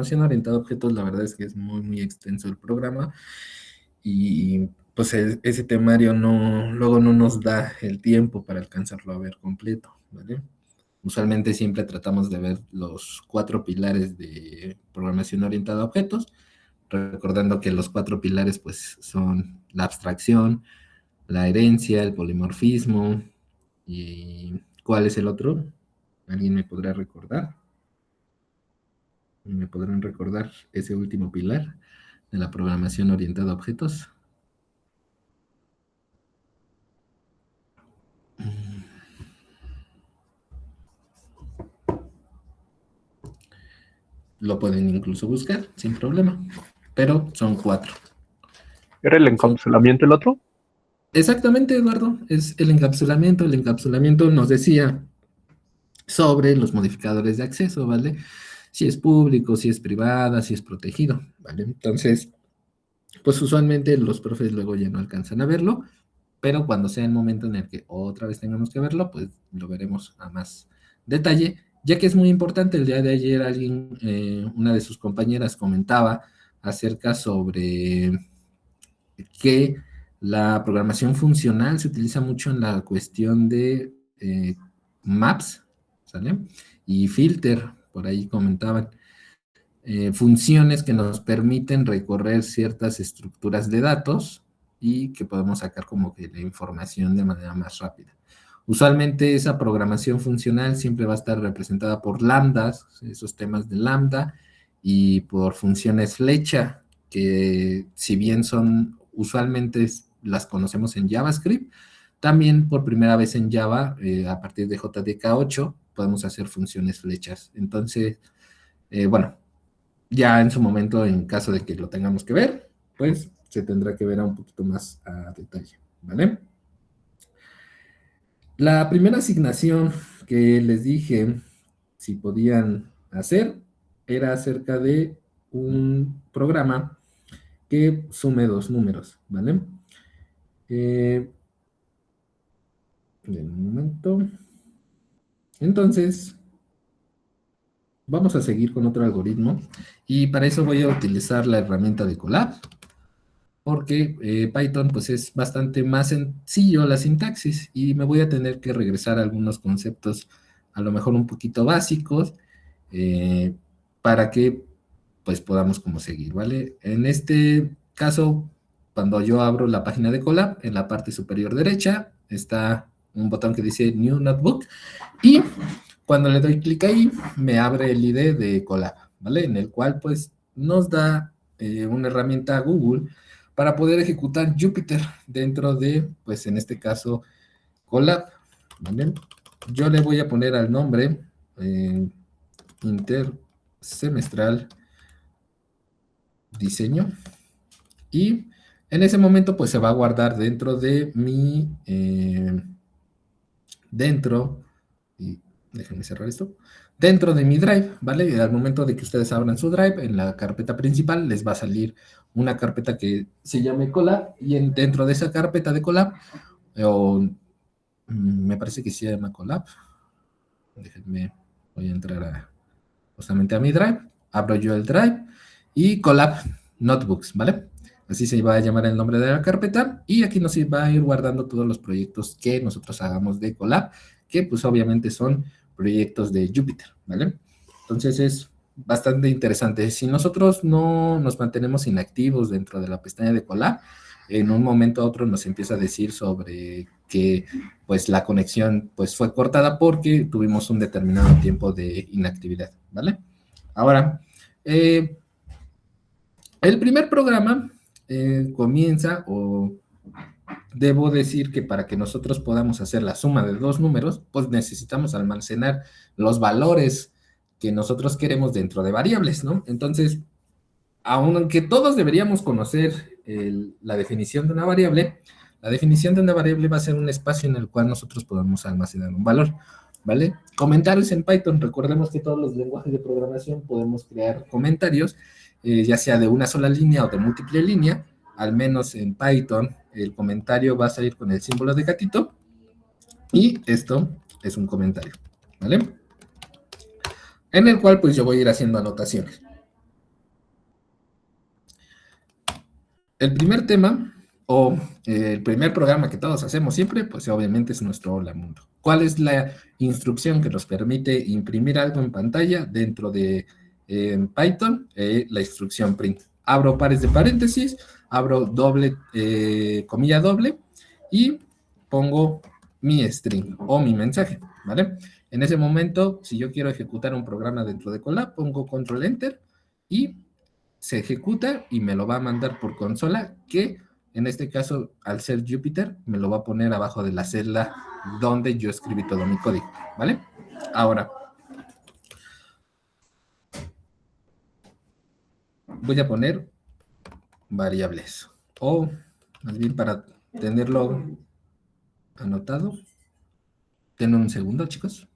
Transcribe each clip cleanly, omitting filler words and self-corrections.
programación orientada a objetos, la verdad es que es muy, muy extenso el programa y pues ese temario luego no nos da el tiempo para alcanzarlo a ver completo, ¿vale? Usualmente siempre tratamos de ver los 4 pilares de programación orientada a objetos, recordando que los 4 pilares pues son la abstracción, la herencia, el polimorfismo y ¿cuál es el otro? ¿Alguien me podrá recordar? ¿Me podrán recordar ese último pilar de la programación orientada a objetos? Lo pueden incluso buscar sin problema, pero son 4. ¿Era el encapsulamiento el otro? Exactamente, Eduardo, es el encapsulamiento. El encapsulamiento nos decía sobre los modificadores de acceso, ¿vale? Si es público, si es privada, si es protegido, ¿vale? Entonces, pues usualmente los profes luego ya no alcanzan a verlo, pero cuando sea el momento en el que otra vez tengamos que verlo, pues lo veremos a más detalle, ya que es muy importante. El día de ayer una de sus compañeras comentaba acerca sobre que la programación funcional se utiliza mucho en la cuestión de maps, ¿sale? Y filter, por ahí comentaban, funciones que nos permiten recorrer ciertas estructuras de datos y que podemos sacar como que la información de manera más rápida. Usualmente esa programación funcional siempre va a estar representada por lambdas, esos temas de lambda, y por funciones flecha, que si bien son usualmente las conocemos en JavaScript, también por primera vez en Java, a partir de JDK8, podemos hacer funciones flechas. Entonces, bueno, ya en su momento, en caso de que lo tengamos que ver, pues se tendrá que ver un poquito más a detalle, ¿vale? La primera asignación que les dije si podían hacer era acerca de un programa que sume 2 números, ¿vale? Un momento. Entonces, vamos a seguir con otro algoritmo y para eso voy a utilizar la herramienta de Colab, porque Python pues es bastante más sencillo la sintaxis y me voy a tener que regresar a algunos conceptos a lo mejor un poquito básicos eh, para que pues podamos como seguir, ¿vale? En este caso, cuando yo abro la página de Colab, en la parte superior derecha está un botón que dice New Notebook y cuando le doy clic ahí me abre el IDE de Colab, ¿vale? En el cual pues nos da una herramienta Google para poder ejecutar Jupyter dentro de, pues en este caso, Colab, ¿vale? Yo le voy a poner al nombre intersemestral diseño y en ese momento pues se va a guardar dentro de mi, y déjenme cerrar esto, dentro de mi Drive, ¿vale? Y al momento de que ustedes abran su Drive, en la carpeta principal les va a salir una carpeta que se llame Colab y dentro de esa carpeta de Colab, me parece que se llama Colab, déjenme, voy a entrar justamente a mi Drive, abro yo el Drive y Colab Notebooks, ¿vale? Así se va a llamar el nombre de la carpeta y aquí nos va a ir guardando todos los proyectos que nosotros hagamos de Colab, que pues obviamente son proyectos de Jupyter, ¿vale? Entonces es bastante interesante. Si nosotros no nos mantenemos inactivos dentro de la pestaña de Colab, en un momento a otro nos empieza a decir sobre que pues la conexión pues fue cortada porque tuvimos un determinado tiempo de inactividad, ¿vale? Ahora, el primer programa comienza, o debo decir que para que nosotros podamos hacer la suma de 2 números, pues necesitamos almacenar los valores que nosotros queremos dentro de variables, ¿no? Entonces, aunque todos deberíamos conocer la definición de una variable, la definición de una variable va a ser un espacio en el cual nosotros podemos almacenar un valor, ¿vale? Comentarios en Python, recordemos que todos los lenguajes de programación podemos crear comentarios, ya sea de una sola línea o de múltiple línea. Al menos en Python el comentario va a salir con el símbolo de gatito y esto es un comentario, ¿vale? En el cual pues yo voy a ir haciendo anotaciones. el primer tema o el primer programa que todos hacemos siempre, pues obviamente es nuestro Hola Mundo. ¿Cuál es la instrucción que nos permite imprimir algo en pantalla dentro de Python? La instrucción print. Abro pares de paréntesis, abro doble, comilla doble y pongo mi string o mi mensaje, ¿vale? En ese momento, si yo quiero ejecutar un programa dentro de Colab, pongo control enter y se ejecuta y me lo va a mandar por consola, que en este caso, al ser Jupyter, me lo va a poner abajo de la celda donde yo escribí todo mi código, ¿vale? Ahora, voy a poner variables, o más bien para tenerlo anotado. Denme un segundo, chicos.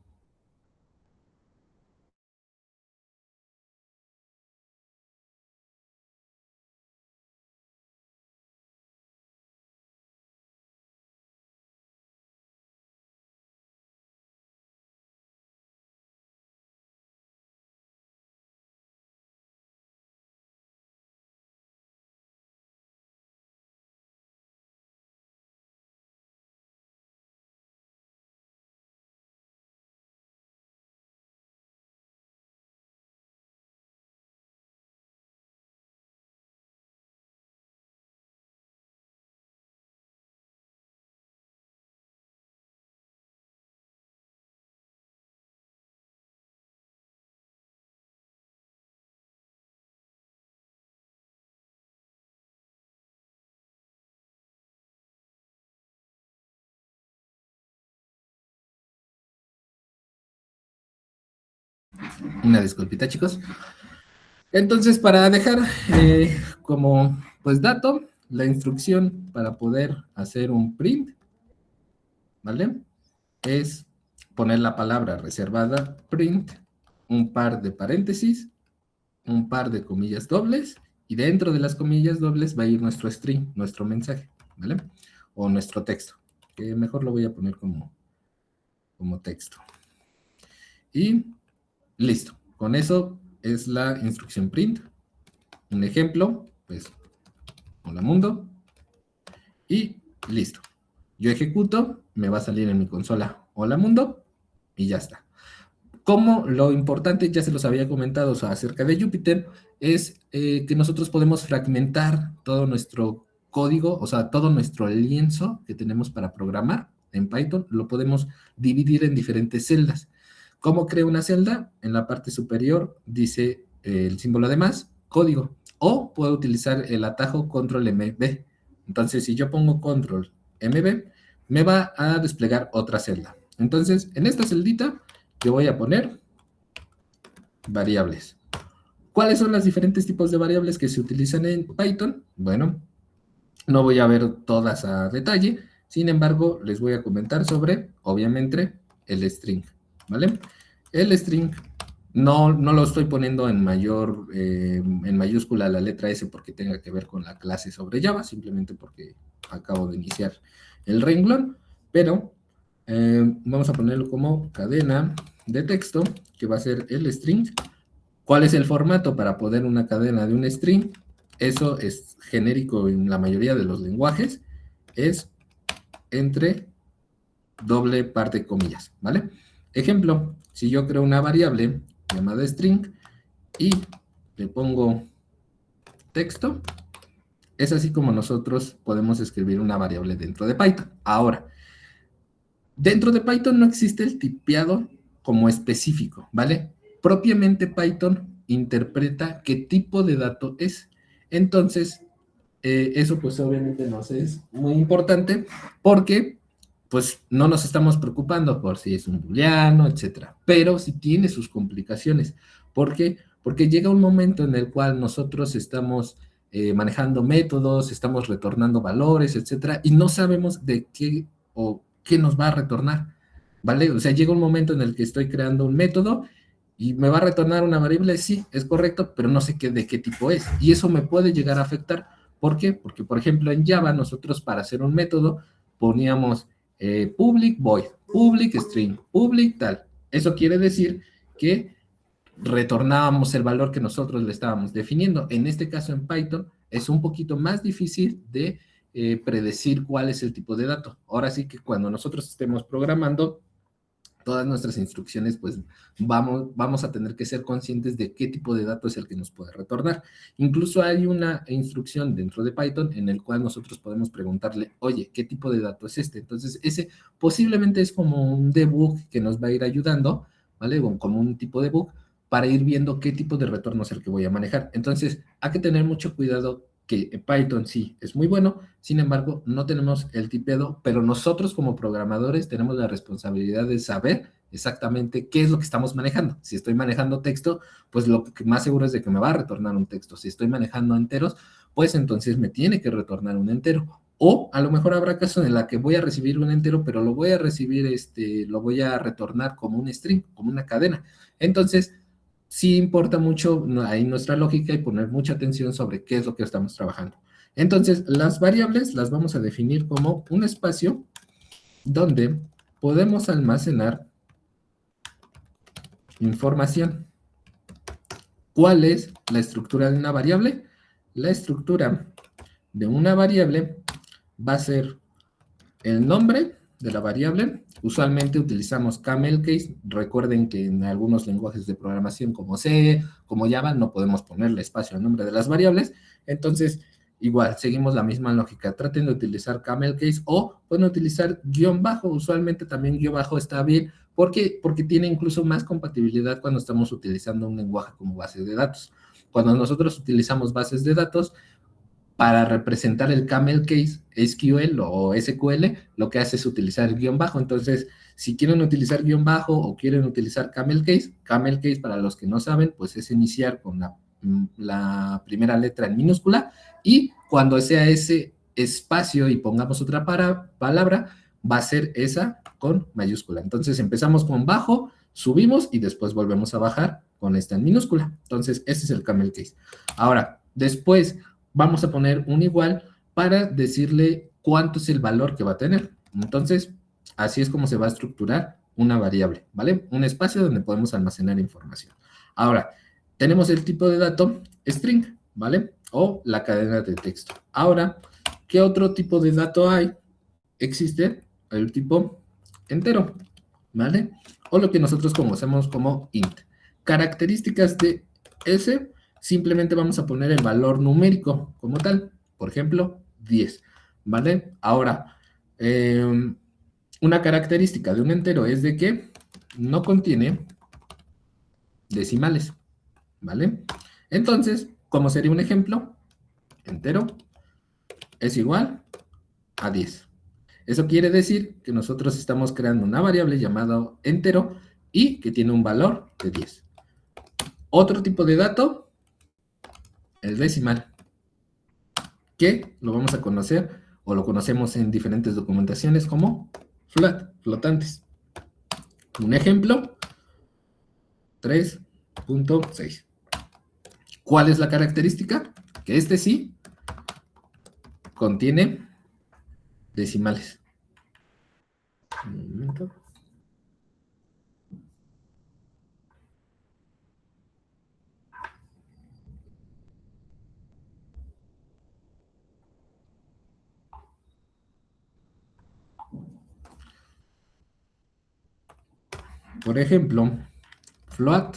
Una disculpita, chicos. Entonces, para dejar como pues dato, la instrucción para poder hacer un print, ¿vale? Es poner la palabra reservada print, un par de paréntesis, un par de comillas dobles, y dentro de las comillas dobles va a ir nuestro string, nuestro mensaje, ¿vale? O nuestro texto, que mejor lo voy a poner como texto. Y listo. Con eso es la instrucción print. Un ejemplo, pues, hola mundo. Y listo. Yo ejecuto, me va a salir en mi consola hola mundo, y ya está. Como lo importante, ya se los había comentado acerca de Jupyter, es que nosotros podemos fragmentar todo nuestro código, o sea, todo nuestro lienzo que tenemos para programar en Python, lo podemos dividir en diferentes celdas. ¿Cómo creo una celda? En la parte superior dice el símbolo de más, código, o puedo utilizar el atajo control MB. Entonces, si yo pongo control MB, me va a desplegar otra celda. Entonces, en esta celdita, yo voy a poner variables. ¿Cuáles son los diferentes tipos de variables que se utilizan en Python? Bueno, no voy a ver todas a detalle, sin embargo, les voy a comentar sobre, obviamente, el string, ¿vale? El string no lo estoy poniendo en en mayúscula la letra S porque tenga que ver con la clase sobre Java, simplemente porque acabo de iniciar el renglón, pero vamos a ponerlo como cadena de texto, que va a ser el string. ¿Cuál es el formato para poner una cadena de un string? Eso es genérico en la mayoría de los lenguajes, es entre doble parte de comillas, ¿vale? Ejemplo, si yo creo una variable llamada string y le pongo texto, es así como nosotros podemos escribir una variable dentro de Python. Ahora, dentro de Python no existe el tipeado como específico, ¿vale? Propiamente Python interpreta qué tipo de dato es. Entonces, eso pues obviamente nos es muy importante porque pues no nos estamos preocupando por si es un booleano, etcétera, pero sí tiene sus complicaciones. ¿Por qué? Porque llega un momento en el cual nosotros estamos manejando métodos, estamos retornando valores, etcétera, y no sabemos de qué o qué nos va a retornar, ¿vale? O sea, llega un momento en el que estoy creando un método y me va a retornar una variable, sí, es correcto, pero no sé de qué tipo es, y eso me puede llegar a afectar. ¿Por qué? Porque, por ejemplo, en Java nosotros para hacer un método poníamos public void, public string, public tal. Eso quiere decir que retornábamos el valor que nosotros le estábamos definiendo. En este caso en Python es un poquito más difícil de predecir cuál es el tipo de dato. Ahora sí que cuando nosotros estemos programando, todas nuestras instrucciones, pues vamos a tener que ser conscientes de qué tipo de dato es el que nos puede retornar. Incluso hay una instrucción dentro de Python en el cual nosotros podemos preguntarle, oye, ¿qué tipo de dato es este? Entonces, ese posiblemente es como un debug que nos va a ir ayudando, ¿vale? O como un tipo de bug para ir viendo qué tipo de retorno es el que voy a manejar. Entonces, hay que tener mucho cuidado que Python sí es muy bueno, sin embargo, no tenemos el tipeado, pero nosotros como programadores tenemos la responsabilidad de saber exactamente qué es lo que estamos manejando. Si estoy manejando texto, pues lo que más seguro es de que me va a retornar un texto. Si estoy manejando enteros, pues entonces me tiene que retornar un entero. O a lo mejor habrá casos en la que voy a recibir un entero, pero lo voy a recibir, lo voy a retornar como un string, como una cadena. Entonces, sí importa mucho ahí nuestra lógica y poner mucha atención sobre qué es lo que estamos trabajando. Entonces, las variables las vamos a definir como un espacio donde podemos almacenar información. ¿Cuál es la estructura de una variable? La estructura de una variable va a ser el nombre de la variable. Usualmente utilizamos camel case. Recuerden que en algunos lenguajes de programación como C, como Java, no podemos ponerle espacio al nombre de las variables. Entonces, igual, seguimos la misma lógica. Traten de utilizar camel case o pueden utilizar guión bajo. Usualmente también guión bajo está bien. ¿Por qué? Porque tiene incluso más compatibilidad cuando estamos utilizando un lenguaje como base de datos. Cuando nosotros utilizamos bases de datos, para representar el camel case SQL o SQL, lo que hace es utilizar guión bajo. Entonces, si quieren utilizar guión bajo o quieren utilizar camel case para los que no saben, pues es iniciar con la primera letra en minúscula y cuando sea ese espacio y pongamos otra palabra, va a ser esa con mayúscula. Entonces, empezamos con bajo, subimos y después volvemos a bajar con esta en minúscula. Entonces, ese es el camel case. Ahora, después vamos a poner un igual para decirle cuánto es el valor que va a tener. Entonces, así es como se va a estructurar una variable, ¿vale? Un espacio donde podemos almacenar información. Ahora, tenemos el tipo de dato string, ¿vale? O la cadena de texto. Ahora, ¿qué otro tipo de dato hay? Existe el tipo entero, ¿vale? O lo que nosotros conocemos como int. Características de ese, simplemente vamos a poner el valor numérico como tal, por ejemplo, 10, ¿vale? Ahora, una característica de un entero es de que no contiene decimales, ¿vale? Entonces, ¿cómo sería un ejemplo? Entero es igual a 10. Eso quiere decir que nosotros estamos creando una variable llamada entero y que tiene un valor de 10. Otro tipo de dato, el decimal, que lo vamos a conocer o lo conocemos en diferentes documentaciones como flotantes. Un ejemplo, 3.6. ¿Cuál es la característica? Que este sí contiene decimales. Un momento. Por ejemplo, float.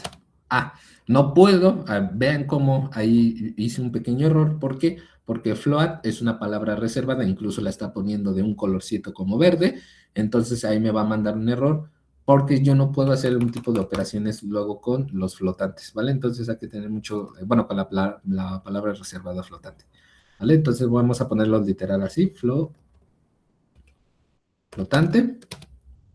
No puedo. Vean cómo ahí hice un pequeño error. ¿Por qué? Porque float es una palabra reservada, incluso la está poniendo de un colorcito como verde. Entonces ahí me va a mandar un error porque yo no puedo hacer un tipo de operaciones luego con los flotantes, ¿vale? Entonces hay que tener mucho, bueno, con la palabra reservada flotante, ¿vale? Entonces vamos a ponerlo literal así, flotante.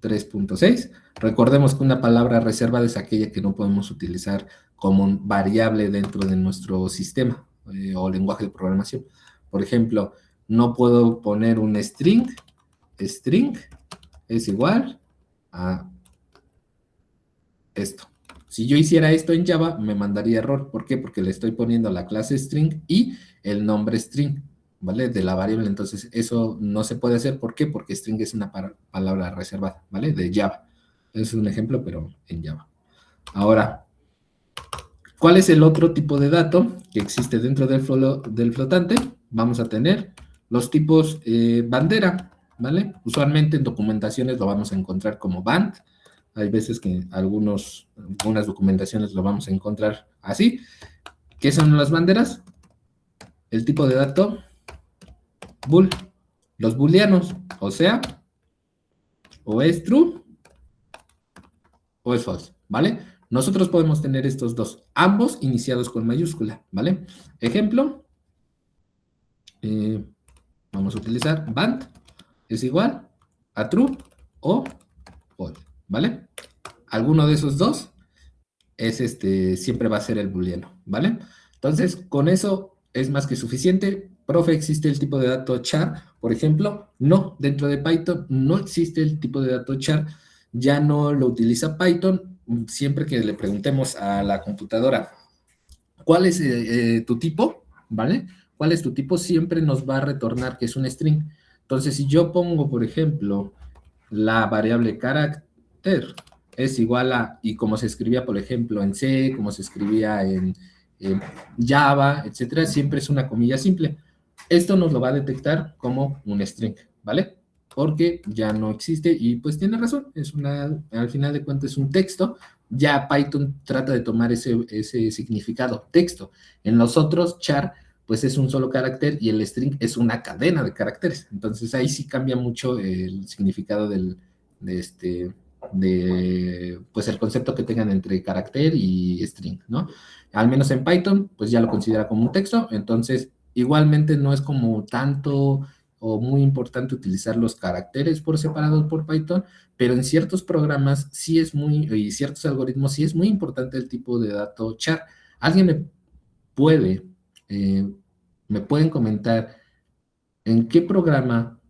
3.6. Recordemos que una palabra reservada es aquella que no podemos utilizar como variable dentro de nuestro sistema o lenguaje de programación. Por ejemplo, no puedo poner un string es igual a esto. Si yo hiciera esto en Java, me mandaría error. ¿Por qué? Porque le estoy poniendo la clase string y el nombre string, ¿vale? De la variable. Entonces, eso no se puede hacer. ¿Por qué? Porque string es una palabra reservada, ¿vale? De Java. Es un ejemplo, pero en Java. Ahora, ¿Cuál es el otro tipo de dato que existe dentro del flotante? Vamos a tener los tipos bandera, ¿vale? Usualmente en documentaciones lo vamos a encontrar como band. Hay veces que algunas documentaciones lo vamos a encontrar así. ¿Qué son las banderas? El tipo de dato bool. Los booleanos, o sea, o es true o es false, ¿vale? Nosotros podemos tener estos dos, ambos iniciados con mayúscula, ¿vale? Ejemplo, vamos a utilizar band es igual a true o false, ¿vale? Alguno de esos dos es siempre va a ser el booleano, ¿vale? Entonces, con eso es más que suficiente. Profe, ¿existe el tipo de dato char? Por ejemplo, no, dentro de Python no existe el tipo de dato char, ya no lo utiliza Python. Siempre que le preguntemos a la computadora, ¿cuál es tu tipo? ¿Vale? ¿Cuál es tu tipo? Siempre nos va a retornar que es un string. Entonces, si yo pongo, por ejemplo, la variable carácter es igual a, y como se escribía, por ejemplo, en C, como se escribía en Java, etcétera, siempre es una comilla simple. Esto nos lo va a detectar como un string, ¿vale? Porque ya no existe y pues tiene razón, al final de cuentas es un texto, ya Python trata de tomar ese significado, texto. En los otros, char, pues es un solo carácter y el string es una cadena de caracteres. Entonces ahí sí cambia mucho el significado pues el concepto que tengan entre carácter y string, ¿no? Al menos en Python, pues ya lo considera como un texto, entonces igualmente no es como tanto o muy importante utilizar los caracteres por separado por Python, pero en ciertos programas sí es y ciertos algoritmos sí es muy importante el tipo de dato char. ¿Alguien puede, eh, me pueden comentar en qué programa,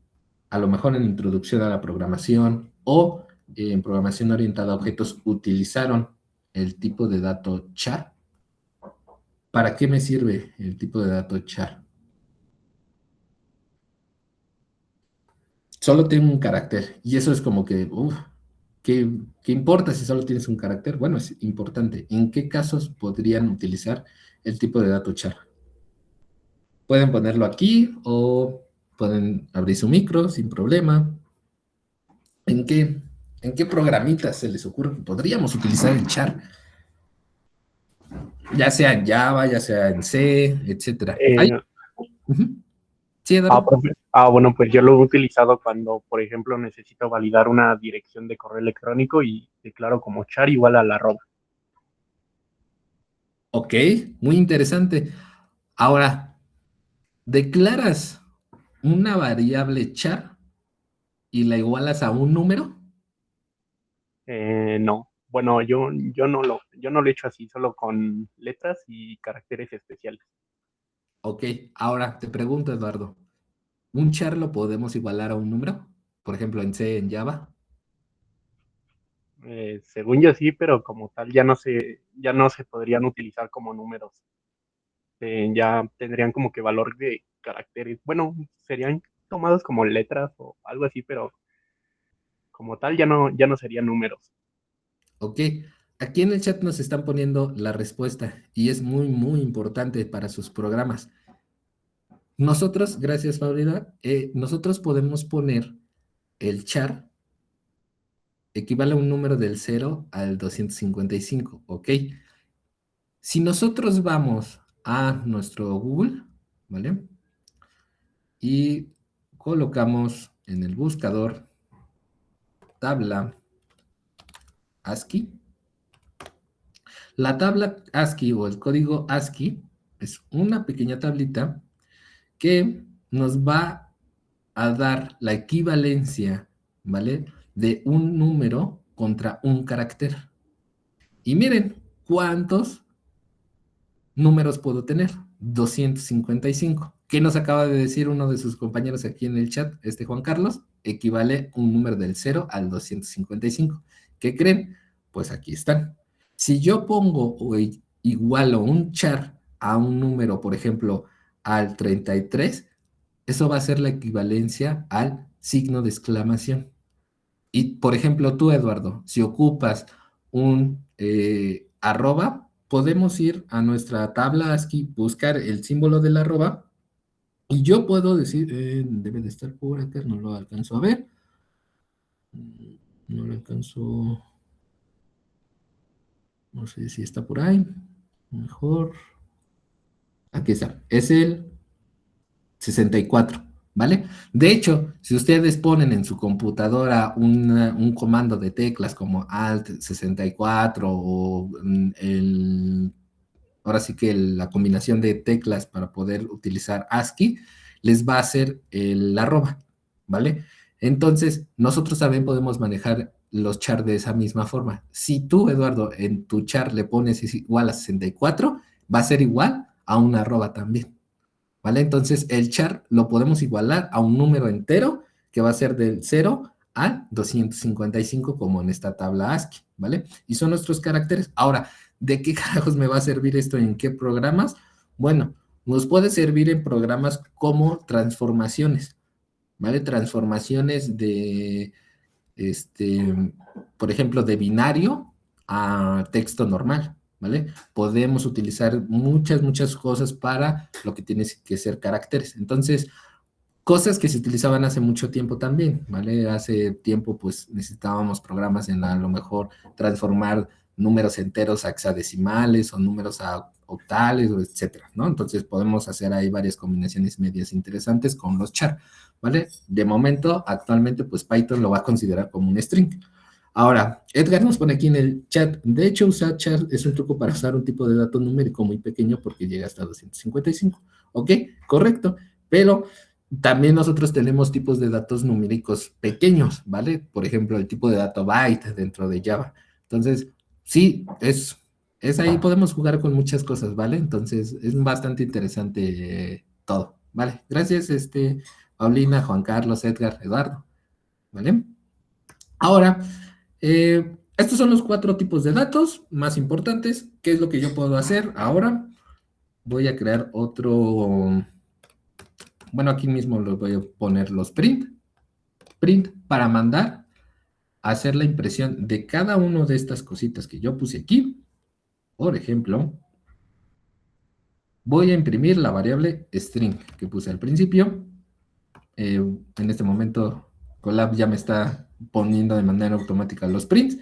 a lo mejor en introducción a la programación o en programación orientada a objetos, utilizaron el tipo de dato char? ¿Para qué me sirve el tipo de dato char? Solo tengo un carácter y eso es como que, uff, ¿qué importa si solo tienes un carácter? Bueno, es importante. ¿En qué casos podrían utilizar el tipo de dato char? Pueden ponerlo aquí o pueden abrir su micro sin problema. ¿En qué programitas se les ocurre que podríamos utilizar el char? Ya sea en Java, ya sea en C, etcétera. ¿Hay? Eh, Ujú. Sí, Eduardo. Profe. Bueno, pues yo lo he utilizado cuando, por ejemplo, necesito validar una dirección de correo electrónico y declaro como char igual a la arroba. Ok, muy interesante. Ahora, declaras una variable char y la igualas a un número. No, bueno, yo no lo he hecho así, solo con letras y caracteres especiales. Ok, ahora te pregunto, Eduardo, ¿un char lo podemos igualar a un número? Por ejemplo, en C, en Java. Según yo sí, pero como tal ya no se podrían utilizar como números. Ya tendrían como que valor de caracteres. Bueno, serían tomados como letras o algo así, pero como tal ya no serían números. Ok, aquí en el chat nos están poniendo la respuesta y es muy, muy importante para sus programas. Nosotros, gracias, Paulina, nosotros podemos poner el char equivale a un número del 0 al 255, ¿ok? Si nosotros vamos a nuestro Google, ¿vale? Y colocamos en el buscador tabla ASCII. La tabla ASCII o el código ASCII es una pequeña tablita que nos va a dar la equivalencia, ¿vale? De un número contra un carácter. Y miren cuántos números puedo tener. 255. ¿Qué nos acaba de decir uno de sus compañeros aquí en el chat? Juan Carlos, equivale un número del 0 al 255. ¿Qué creen? Pues aquí están. Si yo pongo o igualo un char a un número, por ejemplo, al 33, eso va a ser la equivalencia al signo de exclamación. Y, por ejemplo, tú, Eduardo, si ocupas un arroba, podemos ir a nuestra tabla ASCII, buscar el símbolo de la arroba, y yo puedo decir, debe de estar por acá, no lo alcanzo a ver. No lo alcanzo, no sé si está por ahí. Mejor. Aquí está. Es el 64, ¿vale? De hecho, si ustedes ponen en su computadora un comando de teclas como Alt 64 o ahora sí que la combinación de teclas para poder utilizar ASCII, les va a hacer el arroba, ¿vale? Entonces, nosotros también podemos manejar los char de esa misma forma. Si tú, Eduardo, en tu char le pones igual a 64, va a ser igual a un arroba también, ¿vale? Entonces, el char lo podemos igualar a un número entero que va a ser del 0 al 255, como en esta tabla ASCII, ¿vale? Y son nuestros caracteres. Ahora, ¿de qué carajos me va a servir esto? ¿En qué programas? Bueno, nos puede servir en programas como transformaciones, ¿vale? Transformaciones de, por ejemplo, de binario a texto normal, ¿vale? Podemos utilizar muchas cosas para lo que tiene que ser caracteres. Entonces, cosas que se utilizaban hace mucho tiempo también, ¿vale? Hace tiempo, pues, necesitábamos programas en a lo mejor transformar números enteros a hexadecimales o números a octales, o etcétera, ¿no? Entonces podemos hacer ahí varias combinaciones medias interesantes con los char, ¿vale? De momento, actualmente, pues Python lo va a considerar como un string. Ahora, Edgar nos pone aquí en el chat, de hecho, usar char es un truco para usar un tipo de dato numérico muy pequeño porque llega hasta 255. ¿Ok? Correcto. Pero también nosotros tenemos tipos de datos numéricos pequeños, ¿vale? Por ejemplo, el tipo de dato byte dentro de Java. Entonces, sí, es ahí, podemos jugar con muchas cosas, ¿vale? Entonces, es bastante interesante todo, ¿vale? Gracias, Paulina, Juan Carlos, Edgar, Eduardo, ¿vale? Ahora, estos son los 4 tipos de datos más importantes. ¿Qué es lo que yo puedo hacer ahora? Voy a crear otro. Bueno, aquí mismo los voy a poner los print. Print para mandar a hacer la impresión de cada una de estas cositas que yo puse aquí. Por ejemplo, voy a imprimir la variable string que puse al principio. En este momento, Colab ya me está poniendo de manera automática los prints.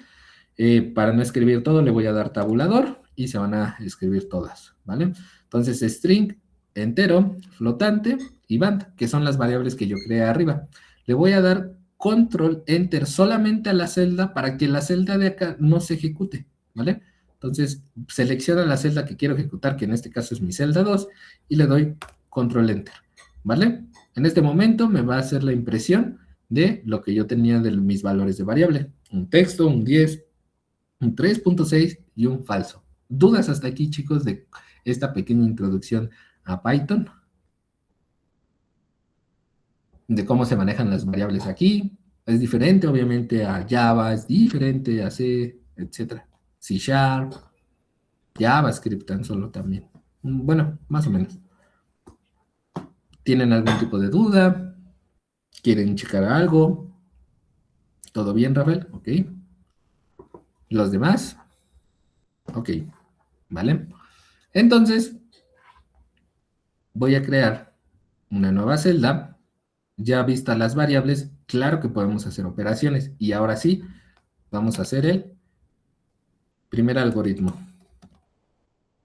Para no escribir todo, le voy a dar tabulador y se van a escribir todas, ¿vale? Entonces, string, entero, flotante y band, que son las variables que yo creé arriba. Le voy a dar control, enter, solamente a la celda para que la celda de acá no se ejecute, ¿vale? Entonces, selecciona la celda que quiero ejecutar, que en este caso es mi celda 2, y le doy control, enter, ¿vale? En este momento me va a hacer la impresión de lo que yo tenía de mis valores de variable. Un texto, un 10, un 3.6 y un falso. ¿Dudas hasta aquí, chicos, de esta pequeña introducción a Python? De cómo se manejan las variables aquí. Es diferente, obviamente, a Java, es diferente a C, etcétera. C Sharp, JavaScript tan solo también. Bueno, más o menos. ¿Tienen algún tipo de duda? ¿Quieren checar algo? ¿Todo bien, Rafael? Ok. ¿Los demás? Ok. ¿Vale? Entonces, voy a crear una nueva celda. Ya vistas las variables, claro que podemos hacer operaciones. Y ahora sí, vamos a hacer el primer algoritmo,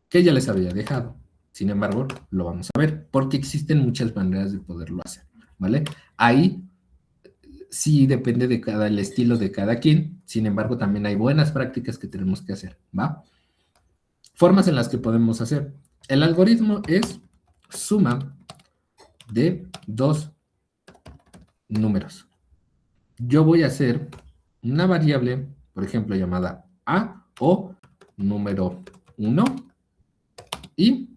que ya les había dejado. Sin embargo, lo vamos a ver, porque existen muchas maneras de poderlo hacer, ¿vale? Ahí sí depende de el estilo de cada quien. Sin embargo, también hay buenas prácticas que tenemos que hacer, ¿va? Formas en las que podemos hacer. El algoritmo es suma de dos números. Yo voy a hacer una variable, por ejemplo, llamada A o número 1 y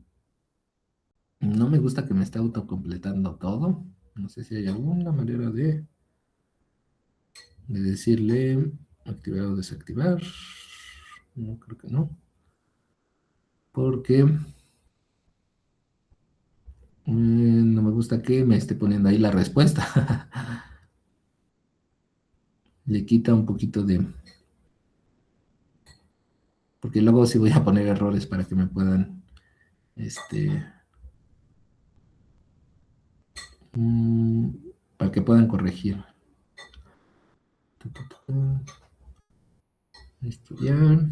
no me gusta que me esté autocompletando todo. No sé si hay alguna manera de decirle activar o desactivar. No creo que no. Porque no me gusta que me esté poniendo ahí la respuesta. Le quita un poquito de porque luego sí voy a poner errores para que me puedan, mm, para que puedan corregir. Estudiar.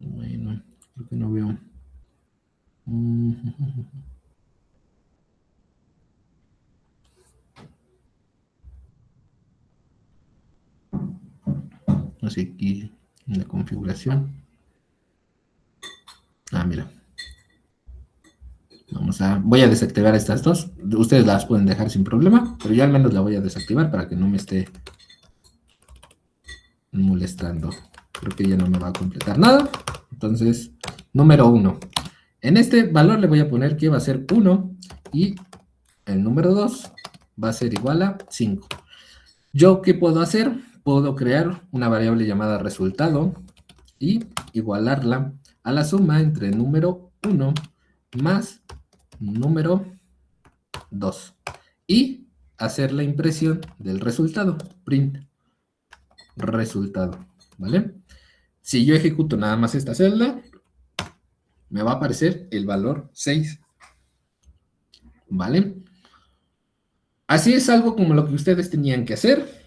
Bueno, creo que no veo. Así aquí en la configuración. Ah, mira. Voy a desactivar estas dos. Ustedes las pueden dejar sin problema, pero yo al menos la voy a desactivar para que no me esté molestando. Creo que ya no me va a completar nada. Entonces, número 1. En este valor le voy a poner que va a ser 1 y el número 2 va a ser igual a 5. ¿Yo qué puedo hacer? Puedo crear una variable llamada resultado y igualarla a la suma entre número 1 más número 2 y hacer la impresión del resultado, print resultado, ¿vale? Si yo ejecuto nada más esta celda, me va a aparecer el valor 6, ¿vale? Así es algo como lo que ustedes tenían que hacer.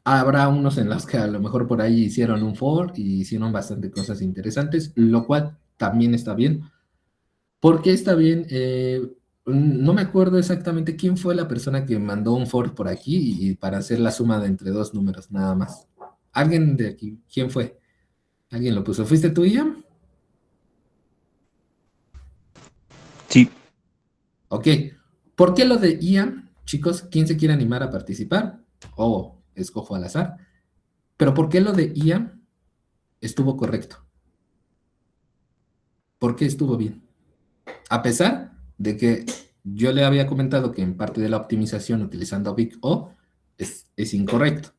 Habrá unos en los que a lo mejor por ahí hicieron un for y hicieron bastante cosas interesantes, lo cual también está bien. ¿Por qué está bien? No me acuerdo exactamente quién fue la persona que mandó un for por aquí y para hacer la suma de entre dos números, nada más. ¿Alguien de aquí? ¿Quién fue? ¿Alguien lo puso? ¿Fuiste tú, Ian? Sí. Ok. ¿Por qué lo de Ian? Chicos, ¿quién se quiere animar a participar? O escojo al azar. Pero ¿por qué lo de Ian estuvo correcto? ¿Por qué estuvo bien? A pesar de que yo le había comentado que en parte de la optimización utilizando Big O es incorrecto.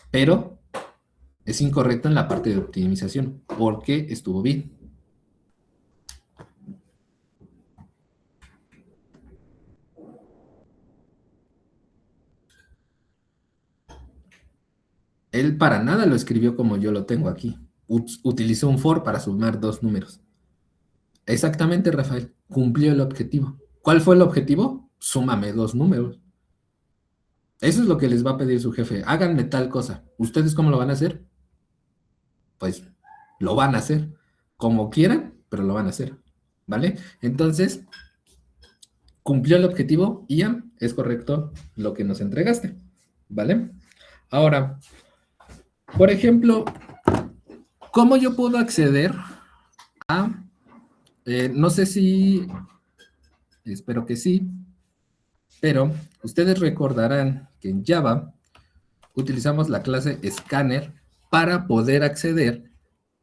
Pero es incorrecto en la parte de optimización. ¿Por qué estuvo bien? Él para nada lo escribió como yo lo tengo aquí. Utilizó un for para sumar dos números. Exactamente, Rafael. Cumplió el objetivo. ¿Cuál fue el objetivo? Súmame dos números. Eso es lo que les va a pedir su jefe. Háganme tal cosa. ¿Ustedes cómo lo van a hacer? Pues lo van a hacer. Como quieran, pero lo van a hacer. ¿Vale? Entonces, cumplió el objetivo. Ian, es correcto lo que nos entregaste. ¿Vale? Ahora, por ejemplo, ¿cómo yo puedo acceder a... no sé si... Espero que sí. Pero ustedes recordarán que en Java utilizamos la clase Scanner para poder acceder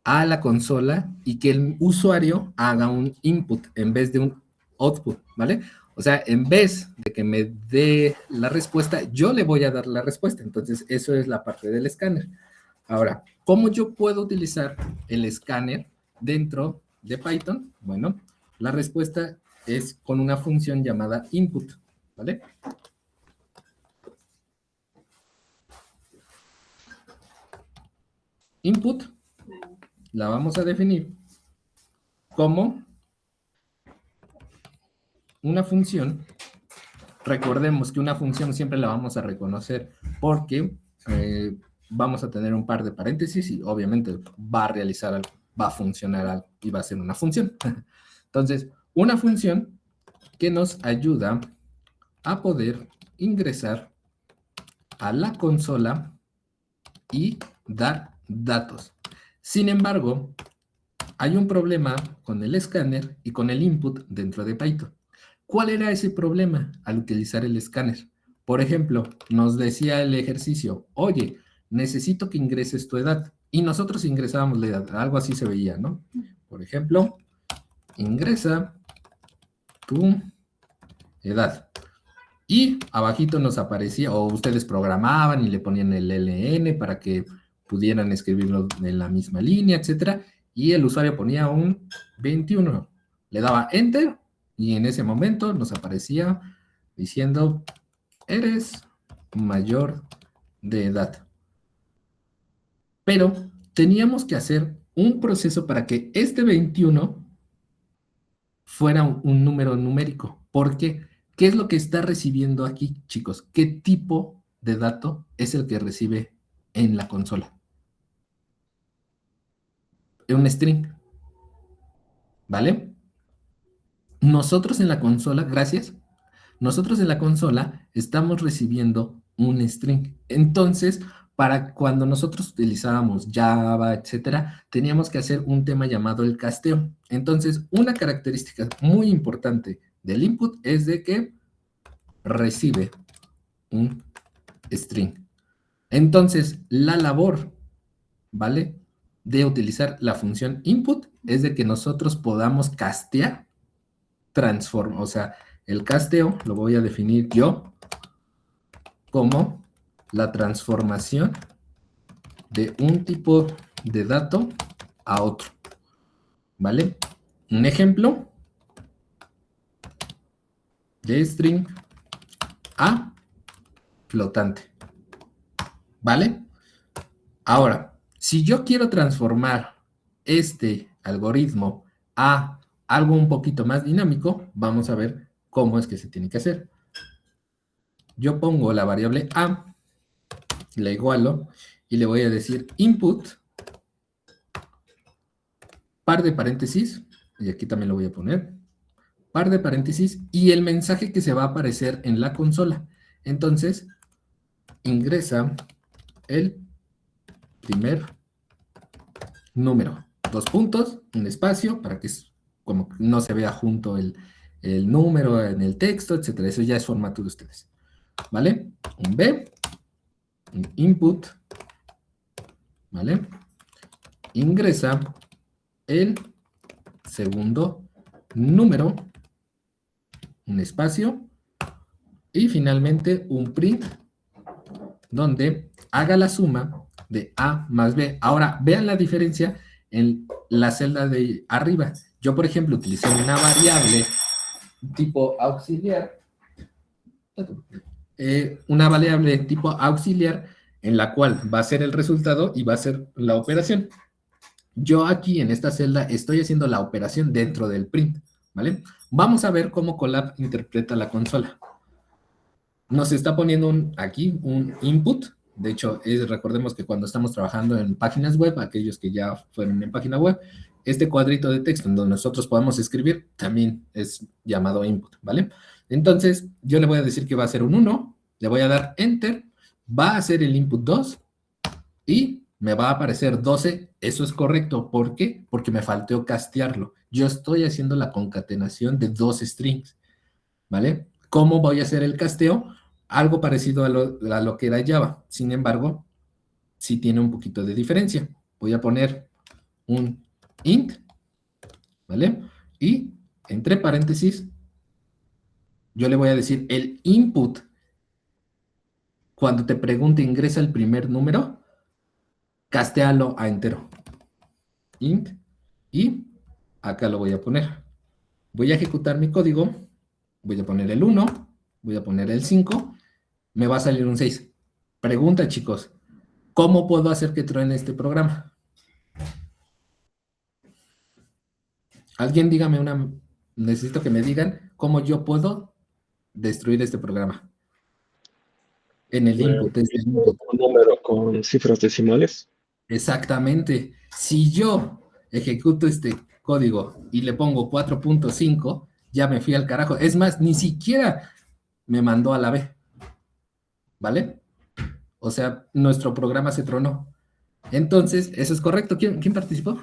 a la consola y que el usuario haga un input en vez de un output, ¿vale? O sea, en vez de que me dé la respuesta, yo le voy a dar la respuesta. Entonces, eso es la parte del escáner. Ahora, ¿cómo yo puedo utilizar el escáner dentro de Python? Bueno, la respuesta es con una función llamada input, ¿vale? Input la vamos a definir como una función. Recordemos que una función siempre la vamos a reconocer porque vamos a tener un par de paréntesis y obviamente va a realizar algo, va a funcionar algo y va a ser una función. Entonces, una función que nos ayuda a poder ingresar a la consola y dar datos. Sin embargo, hay un problema con el escáner y con el input dentro de Python. ¿Cuál era ese problema al utilizar el escáner? Por ejemplo, nos decía el ejercicio, oye, necesito que ingreses tu edad. Y nosotros ingresábamos la edad, algo así se veía, ¿no? Por ejemplo, ingresa tu edad. Y abajito nos aparecía, o ustedes programaban y le ponían el LN para que pudieran escribirlo en la misma línea, etcétera. Y el usuario ponía un 21. Le daba Enter y en ese momento nos aparecía diciendo, eres mayor de edad. Pero teníamos que hacer un proceso para que este 21 fuera un número numérico. ¿Por qué? ¿Qué es lo que está recibiendo aquí, chicos? ¿Qué tipo de dato es el que recibe en la consola? Un string, ¿vale? Nosotros en la consola, gracias, nosotros en la consola estamos recibiendo un string. Entonces, para cuando nosotros utilizábamos Java, etcétera, teníamos que hacer un tema llamado el casteo. Entonces, una característica muy importante del input es de que recibe un string. Entonces, la labor, ¿vale?, de utilizar la función input es de que nosotros podamos castear, transformar, o sea, el casteo lo voy a definir yo como la transformación de un tipo de dato a otro, ¿vale? Un ejemplo de string a flotante, ¿vale? Ahora, si yo quiero transformar este algoritmo a algo un poquito más dinámico, vamos a ver cómo es que se tiene que hacer. Yo pongo la variable a, la igualo, y le voy a decir input, par de paréntesis, y aquí también lo voy a poner, par de paréntesis, y el mensaje que se va a aparecer en la consola. Entonces, ingresa el primer número, 2 puntos, un espacio, para que como que no se vea junto el número en el texto, etcétera. Eso ya es formato de ustedes, ¿vale? Un B, un input, ¿vale? Ingresa el segundo número, un espacio, y finalmente un print, donde haga la suma de A más B. Ahora, vean la diferencia en la celda de arriba. Yo, por ejemplo, utilicé una variable tipo auxiliar, tipo auxiliar, en la cual va a ser el resultado y va a ser la operación. Yo aquí en esta celda estoy haciendo la operación dentro del print, ¿vale? Vamos a ver cómo Colab interpreta la consola. Nos está poniendo aquí un input. De hecho, recordemos que cuando estamos trabajando en páginas web, aquellos que ya fueron en página web, este cuadrito de texto en donde nosotros podamos escribir también es llamado input, ¿vale? Entonces, yo le voy a decir que va a ser un 1, le voy a dar enter, va a hacer el input 2 y me va a aparecer 12. Eso es correcto. ¿Por qué? Porque me faltó castearlo. Yo estoy haciendo la concatenación de 2 strings, ¿vale? ¿Cómo voy a hacer el casteo? Algo parecido a lo que era Java. Sin embargo, sí tiene un poquito de diferencia. Voy a poner un int, ¿vale? Y entre paréntesis, yo le voy a decir el input. Cuando te pregunte ingresa el primer número, castéalo a entero. Int, y acá lo voy a poner. Voy a ejecutar mi código, voy a poner el 1, voy a poner el 5, me va a salir un 6. Pregunta, chicos, ¿cómo puedo hacer que truene este programa? Alguien dígame necesito que me digan cómo yo puedo destruir este programa. En el input, es el input. Un número con cifras decimales. Exactamente. Si yo ejecuto este código y le pongo 4.5, ya me fui al carajo. Es más, ni siquiera me mandó a la B. ¿Vale? O sea, nuestro programa se tronó. Entonces, eso es correcto. ¿Quién participó?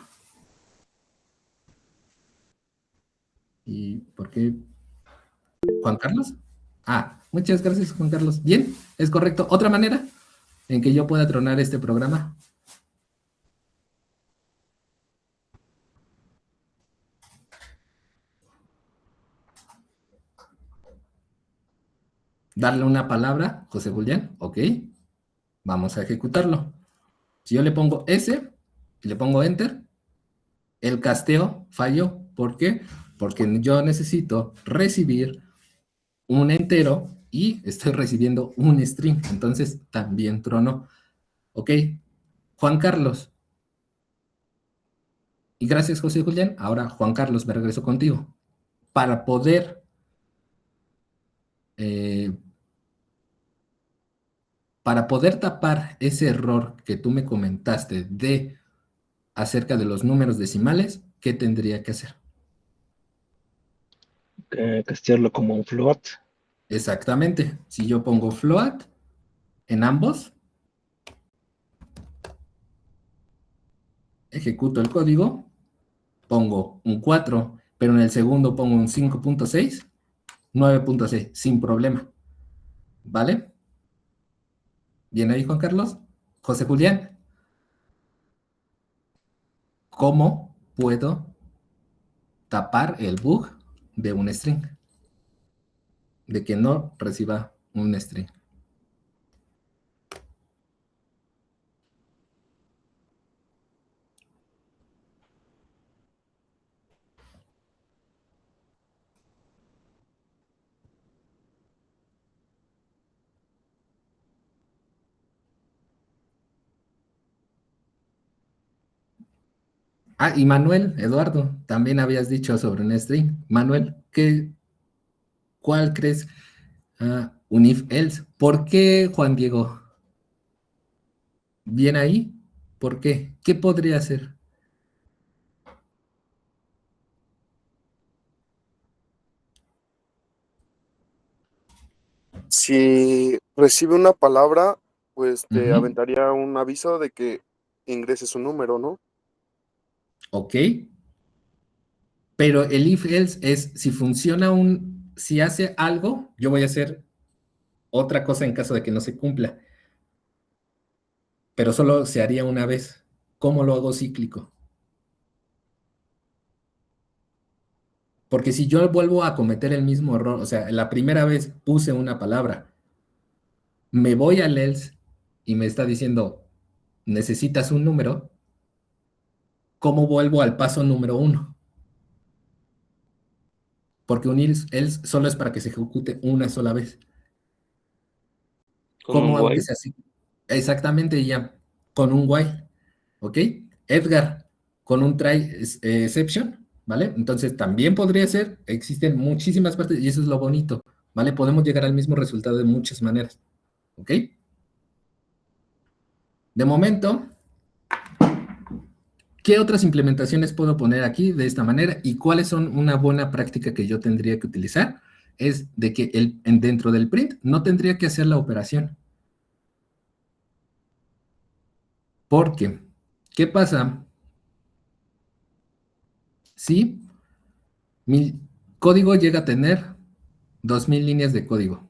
¿Y por qué? ¿Juan Carlos? Ah, muchas gracias, Juan Carlos. Bien, es correcto. ¿Otra manera en que yo pueda tronar este programa? Darle una palabra, José Julián, ok. Vamos a ejecutarlo. Si yo le pongo S y le pongo Enter, el casteo falló. ¿Por qué? Porque yo necesito recibir un entero y estoy recibiendo un string. Entonces también tronó. Ok. Juan Carlos. Y gracias, José Julián. Ahora, Juan Carlos, me regreso contigo. Para poder tapar ese error que tú me comentaste acerca de los números decimales, ¿qué tendría que hacer? Castearlo como un float. Exactamente. Si yo pongo float en ambos, ejecuto el código, pongo un 4, pero en el segundo pongo un 5.6, 9.6, sin problema. ¿Vale? ¿Bien ahí, Juan Carlos? José Julián, ¿cómo puedo tapar el bug de un string? De que no reciba un string. Ah, y Manuel, Eduardo, también habías dicho sobre un string. Manuel, ¿cuál crees? Un if else. ¿Por qué, Juan Diego? ¿Bien ahí? ¿Por qué? ¿Qué podría hacer? Si recibe una palabra, pues te Ujú. aventaría un aviso de que ingreses un número, ¿no? Ok. Pero el if else es si funciona si hace algo, yo voy a hacer otra cosa en caso de que no se cumpla. Pero solo se haría una vez. ¿Cómo lo hago cíclico? Porque si yo vuelvo a cometer el mismo error, o sea, la primera vez puse una palabra, me voy al else y me está diciendo, necesitas un número, ¿cómo vuelvo al paso número 1? Porque un else solo es para que se ejecute una sola vez. Con ¿Cómo un hago que while. sea así? Exactamente, ya, con un while, ¿ok? Edgar, con un try exception, ¿vale? Entonces también podría ser, existen muchísimas partes y eso es lo bonito, ¿vale? Podemos llegar al mismo resultado de muchas maneras, ¿ok? De momento, ¿qué otras implementaciones puedo poner aquí de esta manera? ¿Y cuáles son una buena práctica que yo tendría que utilizar? Es de que dentro del print no tendría que hacer la operación. Porque, ¿qué pasa si mi código llega a tener 2000 líneas de código?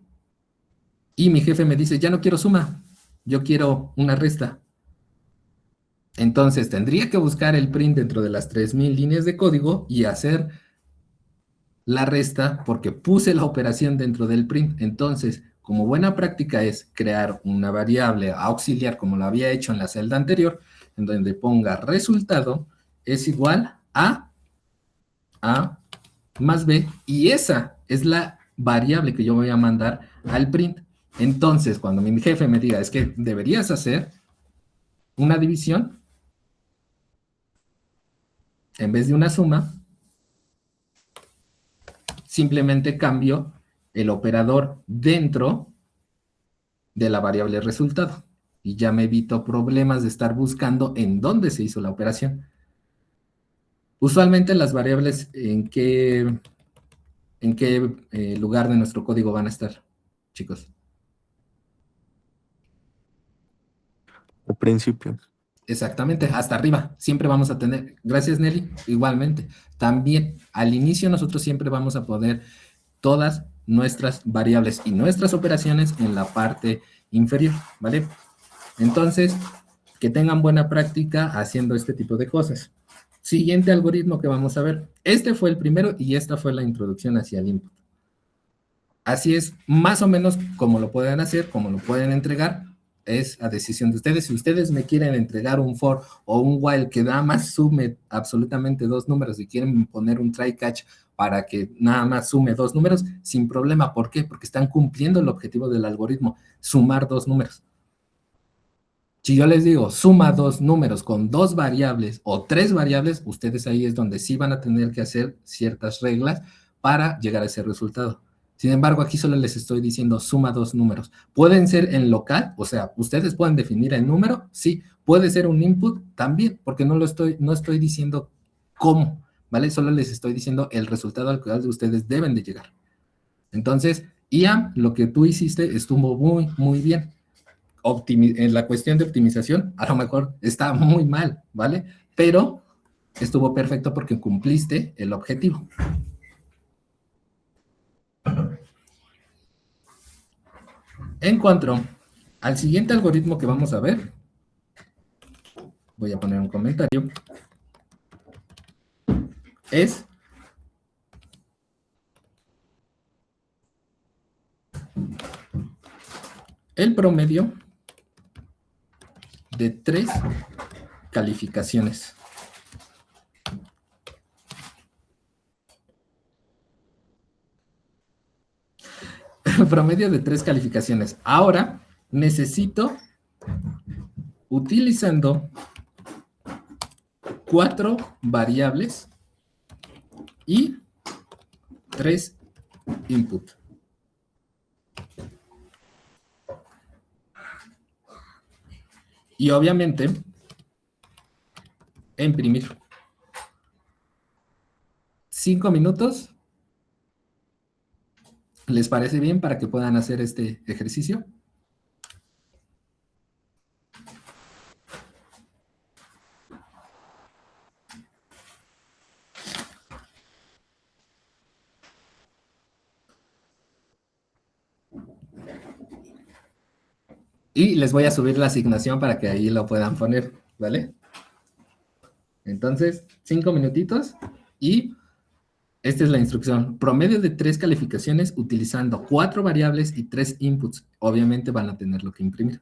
Y mi jefe me dice, ya no quiero suma, yo quiero una resta. Entonces tendría que buscar el print dentro de las 3000 líneas de código y hacer la resta porque puse la operación dentro del print. Entonces, como buena práctica es crear una variable auxiliar como lo había hecho en la celda anterior, en donde ponga resultado es igual a más B, y esa es la variable que yo voy a mandar al print. Entonces, cuando mi jefe me diga, es que deberías hacer una división en vez de una suma, simplemente cambio el operador dentro de la variable resultado. Y ya me evito problemas de estar buscando en dónde se hizo la operación. Usualmente las variables en qué lugar de nuestro código van a estar, chicos. Al principio. Exactamente, hasta arriba. Siempre vamos a tener, gracias Nelly, igualmente. También al inicio nosotros siempre vamos a poner todas nuestras variables y nuestras operaciones en la parte inferior, ¿vale? Entonces, que tengan buena práctica haciendo este tipo de cosas. Siguiente algoritmo que vamos a ver. Este fue el primero y esta fue la introducción hacia el input. Así es, más o menos como lo pueden hacer, como lo pueden entregar, es a decisión de ustedes. Si ustedes me quieren entregar un for o un while que nada más sume absolutamente dos números y quieren poner un try catch para que nada más sume dos números, sin problema. ¿Por qué? Porque están cumpliendo el objetivo del algoritmo, sumar dos números. Si yo les digo suma dos números con 2 variables o 3 variables, ustedes ahí es donde sí van a tener que hacer ciertas reglas para llegar a ese resultado. Sin embargo, aquí solo les estoy diciendo suma 2 números. Pueden ser en local, o sea, ustedes pueden definir el número, sí. Puede ser un input también, porque no estoy diciendo cómo, ¿vale? Solo les estoy diciendo el resultado al cual ustedes deben de llegar. Entonces, Ian, lo que tú hiciste estuvo muy, muy bien. En la cuestión de optimización, a lo mejor está muy mal, ¿vale? Pero estuvo perfecto porque cumpliste el objetivo. En cuanto al siguiente algoritmo que vamos a ver, voy a poner un comentario, es el promedio de 3 calificaciones. Promedio de 3 calificaciones. Ahora necesito, utilizando 4 variables y 3 input. Y obviamente, imprimir. 5 minutos. ¿Les parece bien para que puedan hacer este ejercicio? Y les voy a subir la asignación para que ahí lo puedan poner, ¿vale? Entonces, 5 minutitos y esta es la instrucción. Promedio de 3 calificaciones utilizando 4 variables y 3 inputs. Obviamente van a tener lo que imprimir.